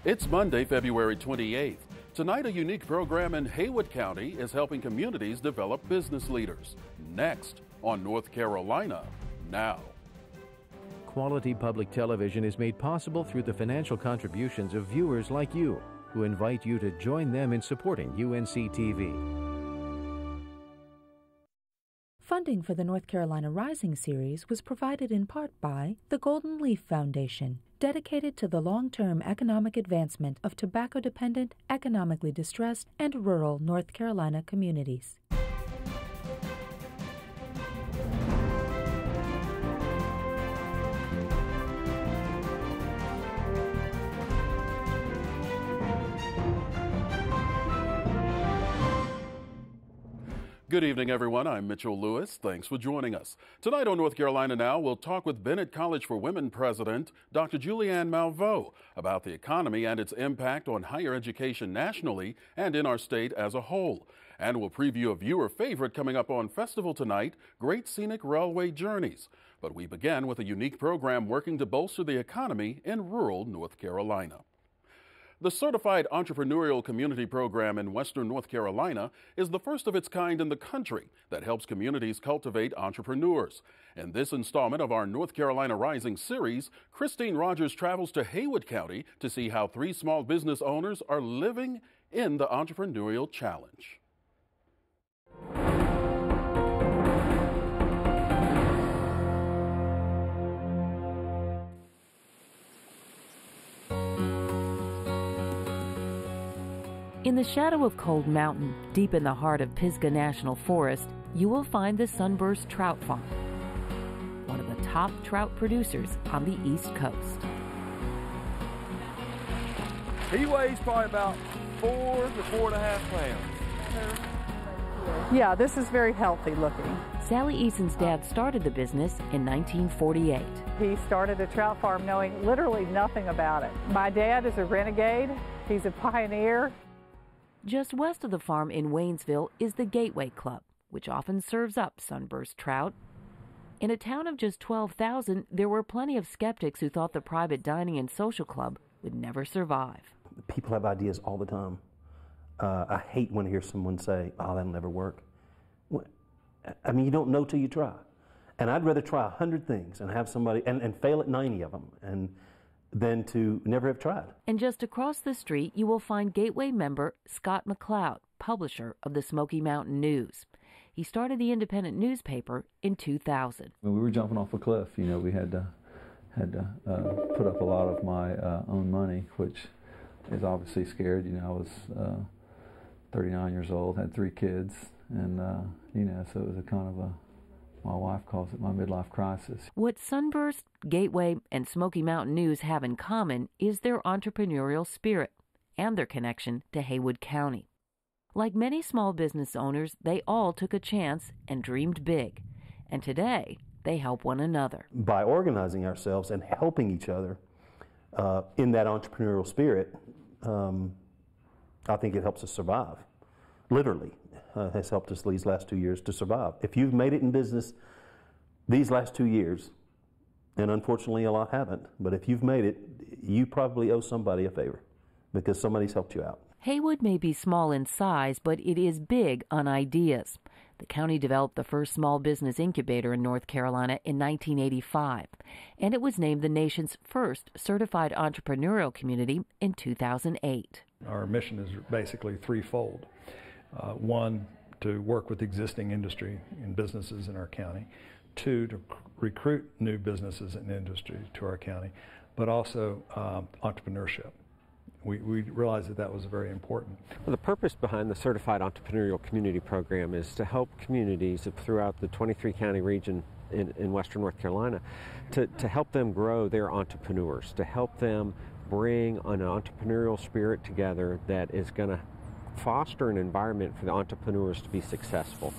It's Monday, February 28th. Tonight, a unique program in Haywood County is helping communities develop business leaders. Next on North Carolina Now. Quality public television is made possible through the financial contributions of viewers like you, who invite you to join them in supporting UNC-TV. Funding for the North Carolina Rising series was provided in part by the Golden Leaf Foundation, dedicated to the long-term economic advancement of tobacco-dependent, economically distressed, and rural North Carolina communities. Good evening, everyone. I'm Mitchell Lewis. Thanks for joining us. Tonight on North Carolina Now, we'll talk with Bennett College for Women President Dr. Julianne Malveaux about the economy and its impact on higher education nationally and in our state as a whole. And we'll preview a viewer favorite coming up on Festival tonight, Great Scenic Railway Journeys. But we begin with a unique program working to bolster the economy in rural North Carolina. The Certified Entrepreneurial Community program in Western North Carolina is the first of its kind in the country that helps communities cultivate entrepreneurs. In this installment of our North Carolina Rising series, Christine Rogers travels to Haywood County to see how 3 small business owners are living in the entrepreneurial challenge. In the shadow of Cold Mountain, deep in the heart of Pisgah National Forest, you will find the Sunburst Trout Farm, one of the top trout producers on the East Coast. He weighs probably about 4 to 4.5 pounds. Yeah, this is very healthy looking. Sally Eason's dad started the business in 1948. He started a trout farm knowing literally nothing about it. My dad is a renegade. He's a pioneer. Just west of the farm in Waynesville is the Gateway Club, which often serves up sunburst trout. In a town of just 12,000, there were plenty of skeptics who thought the private dining and social club would never survive. People have ideas all the time. I hate when I hear someone say, "Oh, that'll never work." I mean, you don't know till you try. And I'd rather try 100 things and have somebody and fail at 90 of them than to never have tried. And just across the street, you will find Gateway member Scott McLeod, publisher of the Smoky Mountain News. He started the independent newspaper in 2000. When we were jumping off a cliff, we had to put up a lot of my own money, which is obviously scared. I was 39 years old, had 3 kids, and so it was a kind of my wife calls it my midlife crisis. What Sunburst, Gateway, and Smoky Mountain News have in common is their entrepreneurial spirit and their connection to Haywood County. Like many small business owners, they all took a chance and dreamed big. And today, they help one another. By organizing ourselves and helping each other in that entrepreneurial spirit, I think it helps us survive. Literally, has helped us these last 2 years to survive. If you've made it in business these last 2 years, and unfortunately a lot haven't, but if you've made it, you probably owe somebody a favor because somebody's helped you out. Haywood may be small in size, but it is big on ideas. The county developed the first small business incubator in North Carolina in 1985, and it was named the nation's first Certified Entrepreneurial Community in 2008. Our mission is basically threefold. One, to work with existing industry and businesses in our county. 2, to recruit new businesses and industry to our county, but also entrepreneurship. We realized that was very important. Well, the purpose behind the Certified Entrepreneurial Community program is to help communities throughout the 23-county region in Western North Carolina to help them grow their entrepreneurs, to help them bring an entrepreneurial spirit together that is going to foster an environment for the entrepreneurs to be successful.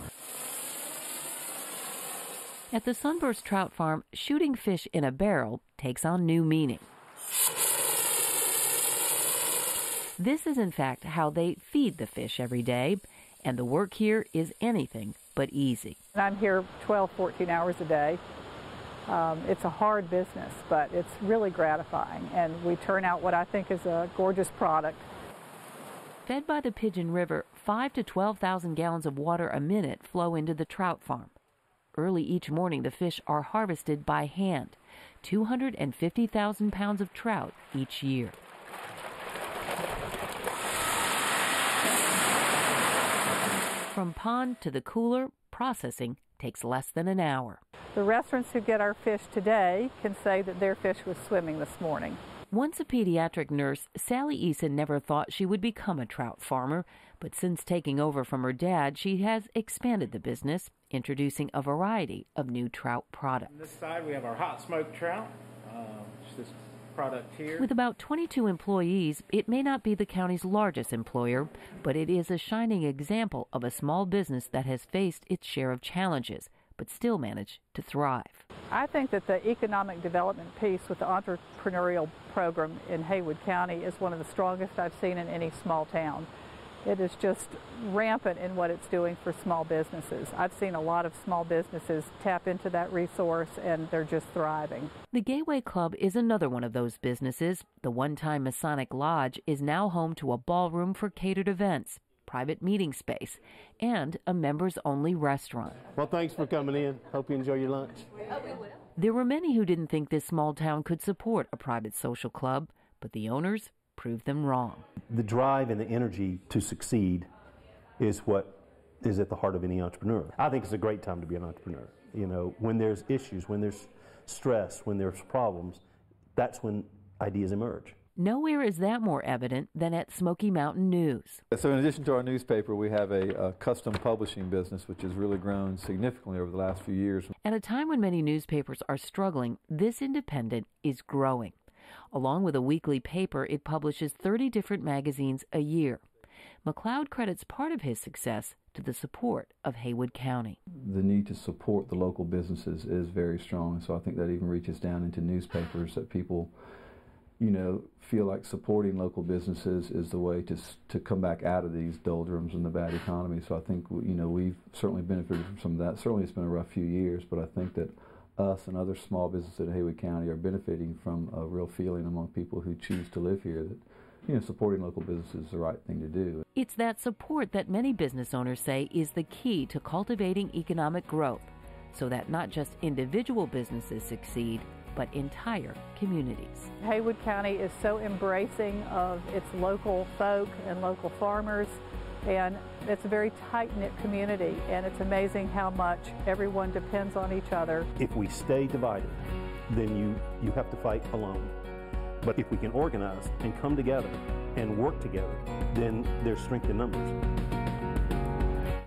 At the Sunburst Trout Farm, shooting fish in a barrel takes on new meaning. This is in fact how they feed the fish every day, and the work here is anything but easy. I'm here 12, 14 hours a day. It's a hard business, but it's really gratifying, and we turn out what I think is a gorgeous product. Fed by the Pigeon River, 5,000 to 12,000 gallons of water a minute flow into the trout farm. Early each morning, the fish are harvested by hand, 250,000 pounds of trout each year. From pond to the cooler, processing takes less than an hour. The restaurants who get our fish today can say that their fish was swimming this morning. Once a pediatric nurse, Sally Eason never thought she would become a trout farmer, but since taking over from her dad, she has expanded the business, introducing a variety of new trout products. On this side, we have our hot smoked trout, this product here. With about 22 employees, it may not be the county's largest employer, but it is a shining example of a small business that has faced its share of challenges, but still managed to thrive. I think that the economic development piece with the entrepreneurial program in Haywood County is one of the strongest I've seen in any small town. It is just rampant in what it's doing for small businesses. I've seen a lot of small businesses tap into that resource, and they're just thriving. The Gateway Club is another one of those businesses. The one-time Masonic Lodge is now home to a ballroom for catered events, private meeting space, and a members-only restaurant. Well, thanks for coming in. Hope you enjoy your lunch. There were many who didn't think this small town could support a private social club, but the owners proved them wrong. The drive and the energy to succeed is what is at the heart of any entrepreneur. I think it's a great time to be an entrepreneur. You know, when there's issues, when there's stress, when there's problems, that's when ideas emerge. Nowhere is that more evident than at Smoky Mountain News. So in addition to our newspaper, we have a custom publishing business which has really grown significantly over the last few years. At a time when many newspapers are struggling, this independent is growing. Along with a weekly paper, it publishes 30 different magazines a year. McLeod credits part of his success to the support of Haywood County. The need to support the local businesses is very strong, so I think that even reaches down into newspapers, that people, you know, feel like supporting local businesses is the way to come back out of these doldrums and the bad economy. So I think, you know, we've certainly benefited from some of that. Certainly it's been a rough few years, but I think that us and other small businesses in Haywood County are benefiting from a real feeling among people who choose to live here that, you know, supporting local businesses is the right thing to do. It's that support that many business owners say is the key to cultivating economic growth, so that not just individual businesses succeed, but entire communities. Haywood County is so embracing of its local folk and local farmers, and it's a very tight-knit community, and it's amazing how much everyone depends on each other. If we stay divided, then you have to fight alone. But if we can organize and come together and work together, then there's strength in numbers.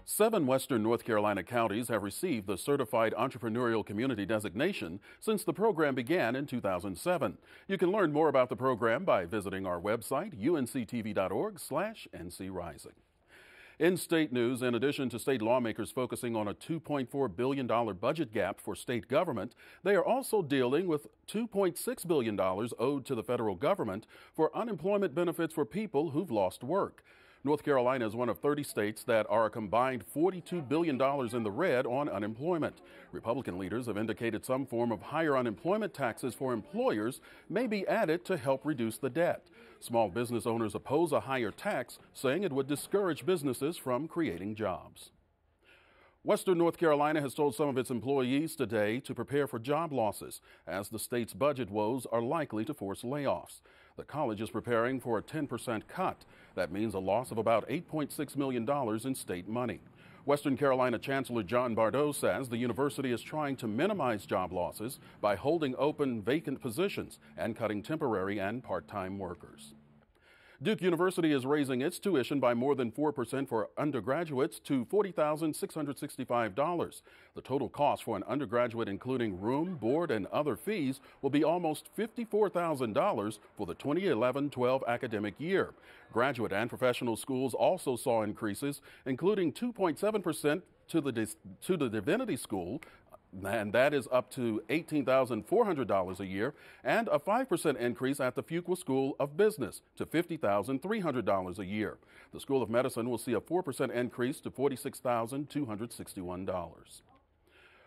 7 western North Carolina counties have received the Certified Entrepreneurial Community designation since the program began in 2007. You can learn more about the program by visiting our website, UNC-TV.org/NCRising. In state news, in addition to state lawmakers focusing on a $2.4 billion budget gap for state government, they are also dealing with $2.6 billion owed to the federal government for unemployment benefits for people who've lost work. North Carolina is one of 30 states that are a combined $42 billion in the red on unemployment. Republican leaders have indicated some form of higher unemployment taxes for employers may be added to help reduce the debt. Small business owners oppose a higher tax, saying it would discourage businesses from creating jobs. Western North Carolina has told some of its employees today to prepare for job losses, as the state's budget woes are likely to force layoffs. The college is preparing for a 10% cut. That means a loss of about $8.6 million in state money. Western Carolina Chancellor John Bardeau says the university is trying to minimize job losses by holding open vacant positions and cutting temporary and part-time workers. Duke University is raising its tuition by more than 4% for undergraduates to $40,665. The total cost for an undergraduate, including room, board, and other fees, will be almost $54,000 for the 2011-12 academic year. Graduate and professional schools also saw increases, including 2.7% to the Divinity School, and that is up to $18,400 a year, and a 5% increase at the Fuqua School of Business to $50,300 a year. The School of Medicine will see a 4% increase to $46,261.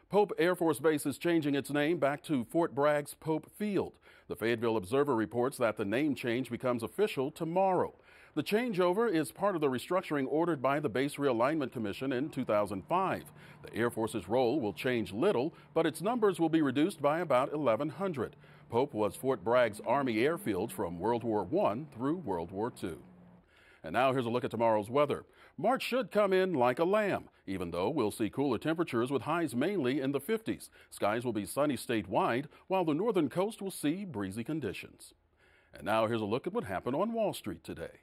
Pope Air Force Base is changing its name back to Fort Bragg's Pope Field. The Fayetteville Observer reports that the name change becomes official tomorrow. The changeover is part of the restructuring ordered by the Base Realignment Commission in 2005. The Air Force's role will change little, but its numbers will be reduced by about 1,100. Pope was Fort Bragg's Army airfield from World War I through World War II. And now here's a look at tomorrow's weather. March should come in like a lamb, even though we'll see cooler temperatures with highs mainly in the 50s. Skies will be sunny statewide, while the northern coast will see breezy conditions. And now here's a look at what happened on Wall Street today.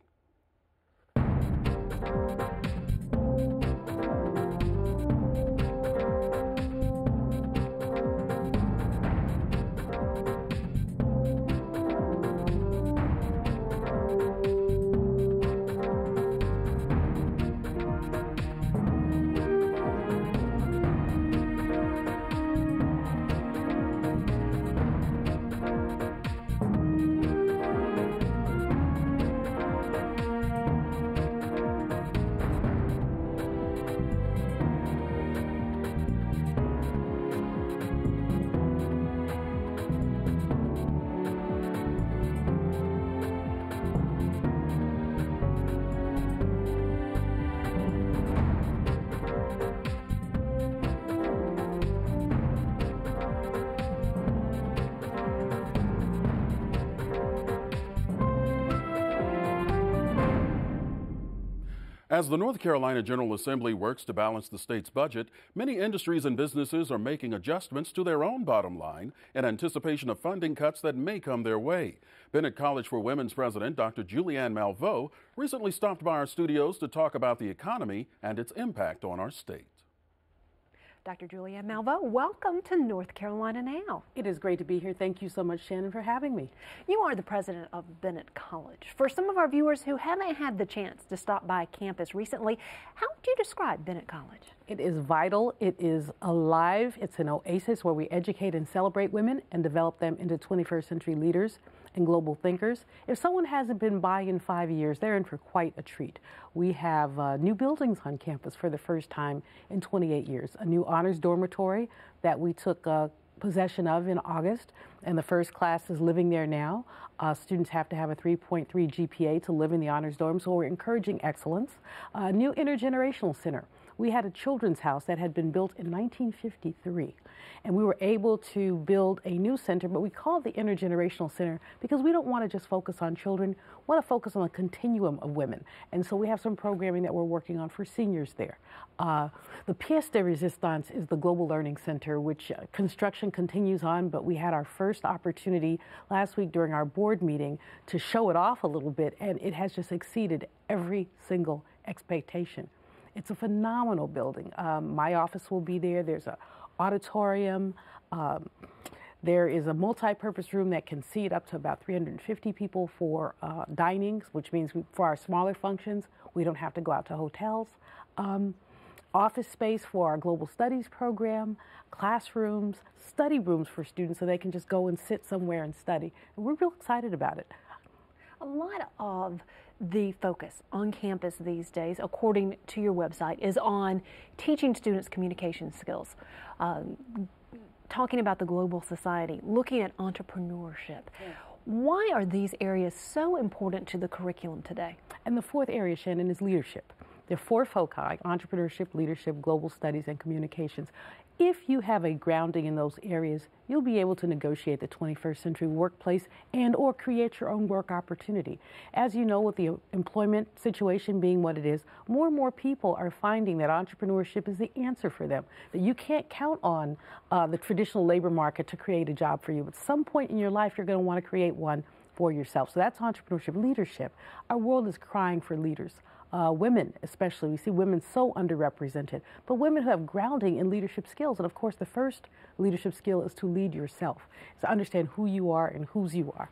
As the North Carolina General Assembly works to balance the state's budget, many industries and businesses are making adjustments to their own bottom line in anticipation of funding cuts that may come their way. Bennett College for Women's President Dr. Julianne Malveaux recently stopped by our studios to talk about the economy and its impact on our state. Dr. Julianne Malveaux, welcome to North Carolina Now. It is great to be here. Thank you so much, Shannon, for having me. You are the president of Bennett College. For some of our viewers who haven't had the chance to stop by campus recently, how would you describe Bennett College? It is vital. It is alive. It's an oasis where we educate and celebrate women and develop them into 21st century leaders and global thinkers. If someone hasn't been by in 5 years, they're in for quite a treat. We have new buildings on campus for the first time in 28 years, a new honors dormitory that we took possession of in August, and the first class is living there now. Students have to have a 3.3 GPA to live in the honors dorm, so we're encouraging excellence. A new intergenerational center. We had a children's house that had been built in 1953, and we were able to build a new center, but we call it the Intergenerational Center because we don't want to just focus on children, we want to focus on a continuum of women. And so we have some programming that we're working on for seniors there. The pièce de résistance is the Global Learning Center, which construction continues on, but we had our first opportunity last week during our board meeting to show it off a little bit, and it has just exceeded every single expectation. It's a phenomenal building. My office will be there. There's an auditorium. There is a multi-purpose room that can seat up to about 350 people for dinings, which means for our smaller functions, we don't have to go out to hotels. Office space for our global studies program, classrooms, study rooms for students so they can just go and sit somewhere and study. And we're real excited about it. A lot of the focus on campus these days, according to your website, is on teaching students communication skills, talking about the global society, looking at entrepreneurship. Yeah. Why are these areas so important to the curriculum today? And the fourth area, Shannon, is leadership. There are four foci: entrepreneurship, leadership, global studies, and communications. If you have a grounding in those areas, you'll be able to negotiate the 21st century workplace and or create your own work opportunity. As you know, with the employment situation being what it is, more and more people are finding that entrepreneurship is the answer for them, that you can't count on the traditional labor market to create a job for you. At some point in your life, you're going to want to create one for yourself. So that's entrepreneurship. Leadership. Our world is crying for leaders. Women especially, we see women so underrepresented, but women who have grounding in leadership skills. And of course, the first leadership skill is to lead yourself, is to understand who you are and whose you are.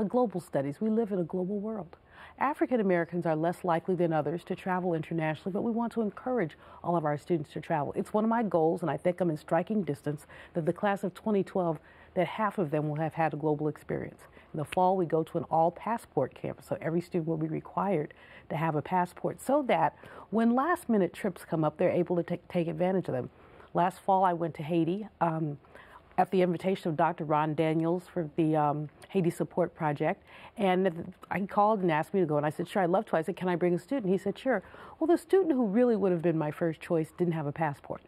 Global studies, we live in a global world. African Americans are less likely than others to travel internationally, but we want to encourage all of our students to travel. It's one of my goals, and I think I'm in striking distance, that the class of 2012, that half of them will have had a global experience. In the fall, we go to an all-passport campus, so every student will be required to have a passport so that when last-minute trips come up, they're able to take advantage of them. Last fall, I went to Haiti at the invitation of Dr. Ron Daniels for the Haiti Support Project, and he called and asked me to go, and I said, sure, I'd love to. I said, can I bring a student? He said, sure. Well, the student who really would have been my first choice didn't have a passport.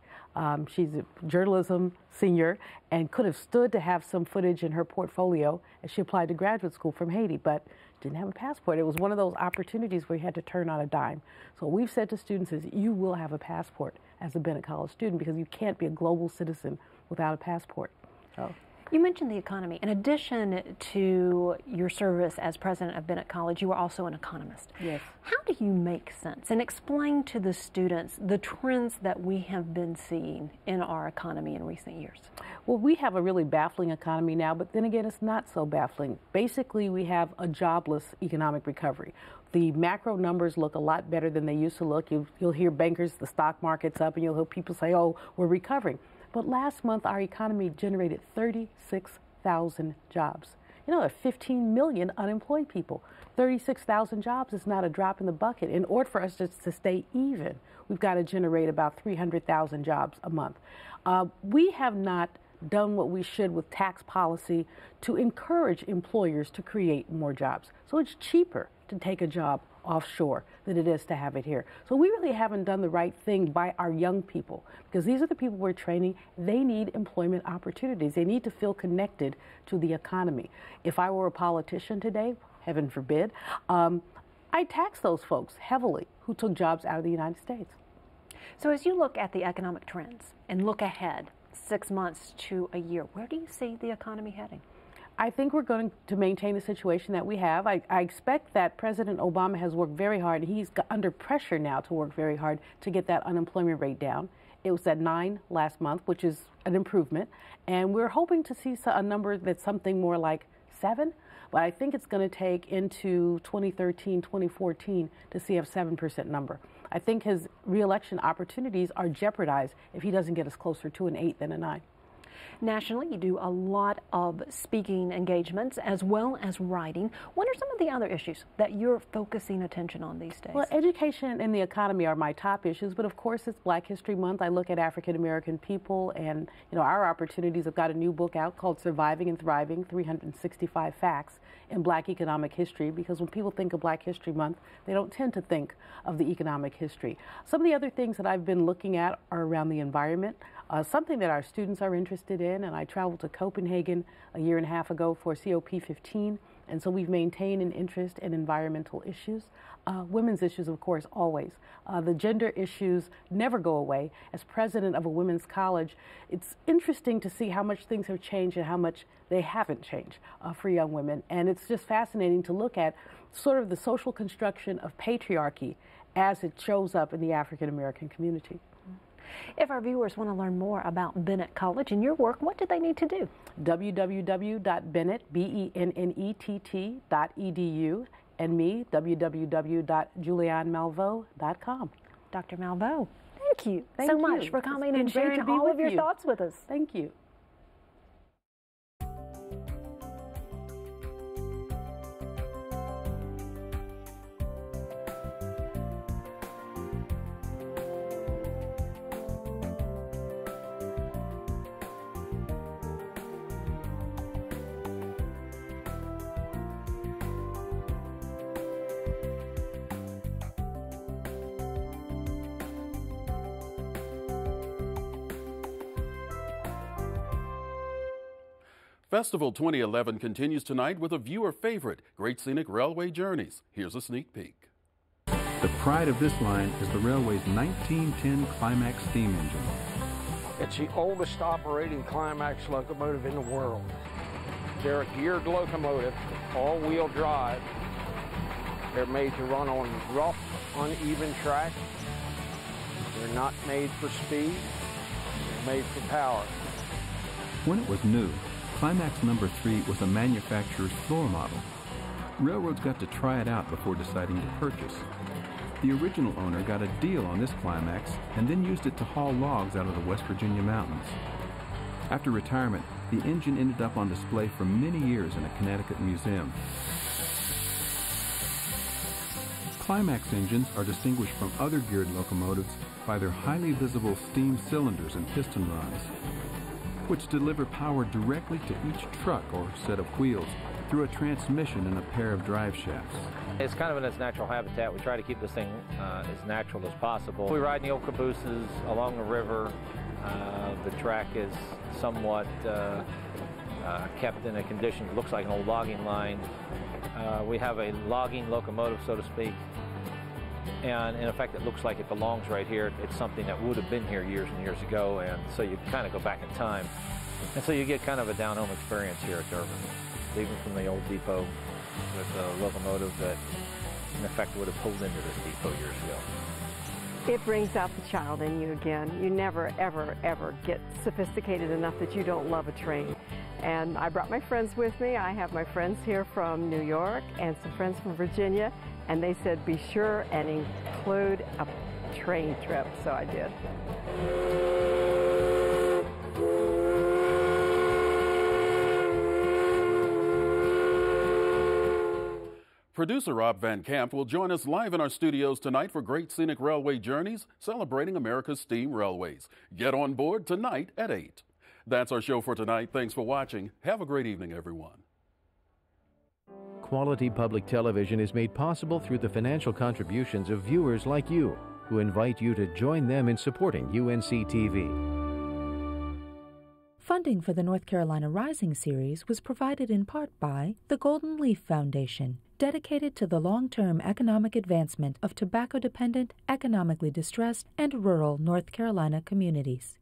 She's a journalism senior and could have stood to have some footage in her portfolio as she applied to graduate school from Haiti, but didn't have a passport. It was one of those opportunities where you had to turn on a dime. So what we've said to students is you will have a passport as a Bennett College student because you can't be a global citizen without a passport. So. You mentioned the economy. In addition to your service as president of Bennett College, you are also an economist. Yes. How do you make sense and explain to the students the trends that we have been seeing in our economy in recent years? Well, we have a really baffling economy now, but then again, it's not so baffling. Basically, we have a jobless economic recovery. The macro numbers look a lot better than they used to look. You'll hear bankers, the stock market's up, and you'll hear people say, oh, we're recovering. But last month, our economy generated 36,000 jobs. You know, there are 15 million unemployed people. 36,000 jobs is not a drop in the bucket. In order for us to stay even, we've got to generate about 300,000 jobs a month. We have not done what we should with tax policy to encourage employers to create more jobs. So it's cheaper to take a job offshore than it is to have it here. So we really haven't done the right thing by our young people because these are the people we're training. They need employment opportunities. They need to feel connected to the economy. If I were a politician today, heaven forbid, I'd tax those folks heavily who took jobs out of the United States. So as you look at the economic trends and look ahead 6 months to a year, where do you see the economy heading? I think we're going to maintain the situation that we have. I expect that President Obama has worked very hard. He's under pressure now to work very hard to get that unemployment rate down. It was at 9 last month, which is an improvement. And we're hoping to see a number that's something more like 7. But I think it's going to take into 2013, 2014 to see a 7% number. I think his reelection opportunities are jeopardized if he doesn't get us closer to an 8 than a 9. Nationally, you do a lot of speaking engagements as well as writing. What are some of the other issues that you're focusing attention on these days? Well, education and the economy are my top issues, but of course it's Black History Month. I look at African American people and, our opportunities. I've got a new book out called Surviving and Thriving, 365 Facts in Black Economic History, because when people think of Black History Month, they don't tend to think of the economic history. Some of the other things that I've been looking at are around the environment. Something that our students are interested in, and I traveled to Copenhagen a year and a half ago for COP15, and so we've maintained an interest in environmental issues. Women's issues, of course, always. The gender issues never go away. As president of a women's college, it's interesting to see how much things have changed and how much they haven't changed for young women, and it's just fascinating to look at sort of the social construction of patriarchy as it shows up in the African American community. If our viewers want to learn more about Bennett College and your work, what do they need to do? www.bennett.edu and me, www.juliannemalveaux.com. Dr. Malveaux, thank you so much for coming and sharing all of your thoughts with us. Thank you. Festival 2011 continues tonight with a viewer favorite, Great Scenic Railway Journeys. Here's a sneak peek. The pride of this line is the railway's 1910 Climax steam engine. It's the oldest operating Climax locomotive in the world. They're a geared locomotive, all-wheel drive. They're made to run on rough, uneven track. They're not made for speed. They're made for power. When it was new, Climax number 3 was a manufacturer's floor model. Railroads got to try it out before deciding to purchase. The original owner got a deal on this Climax and then used it to haul logs out of the West Virginia mountains. After retirement, the engine ended up on display for many years in a Connecticut museum. Climax engines are distinguished from other geared locomotives by their highly visible steam cylinders and piston rods, which deliver power directly to each truck or set of wheels through a transmission and a pair of drive shafts. It's kind of in its natural habitat. We try to keep this thing as natural as possible. We ride in the old cabooses along the river. The track is somewhat kept in a condition that looks like an old logging line. We have a logging locomotive, so to speak, and in effect it looks like it belongs right here. It's something that would have been here years and years ago, and so you kind of go back in time. And so you get kind of a down-home experience here at Durban, leaving from the old depot with a locomotive that in effect would have pulled into this depot years ago. It brings out the child in you again. You never, ever, ever get sophisticated enough that you don't love a train. And I brought my friends with me. I have my friends here from New York and some friends from Virginia, and they said be sure and include a train trip, so I did. Producer Rob Van Camp will join us live in our studios tonight for Great Scenic Railway Journeys, celebrating America's steam railways. Get on board tonight at 8. That's our show for tonight. Thanks for watching. Have a great evening, everyone. Quality public television is made possible through the financial contributions of viewers like you, who invite you to join them in supporting UNC-TV. Funding for the North Carolina Rising series was provided in part by the Golden Leaf Foundation, dedicated to the long-term economic advancement of tobacco-dependent, economically distressed, and rural North Carolina communities.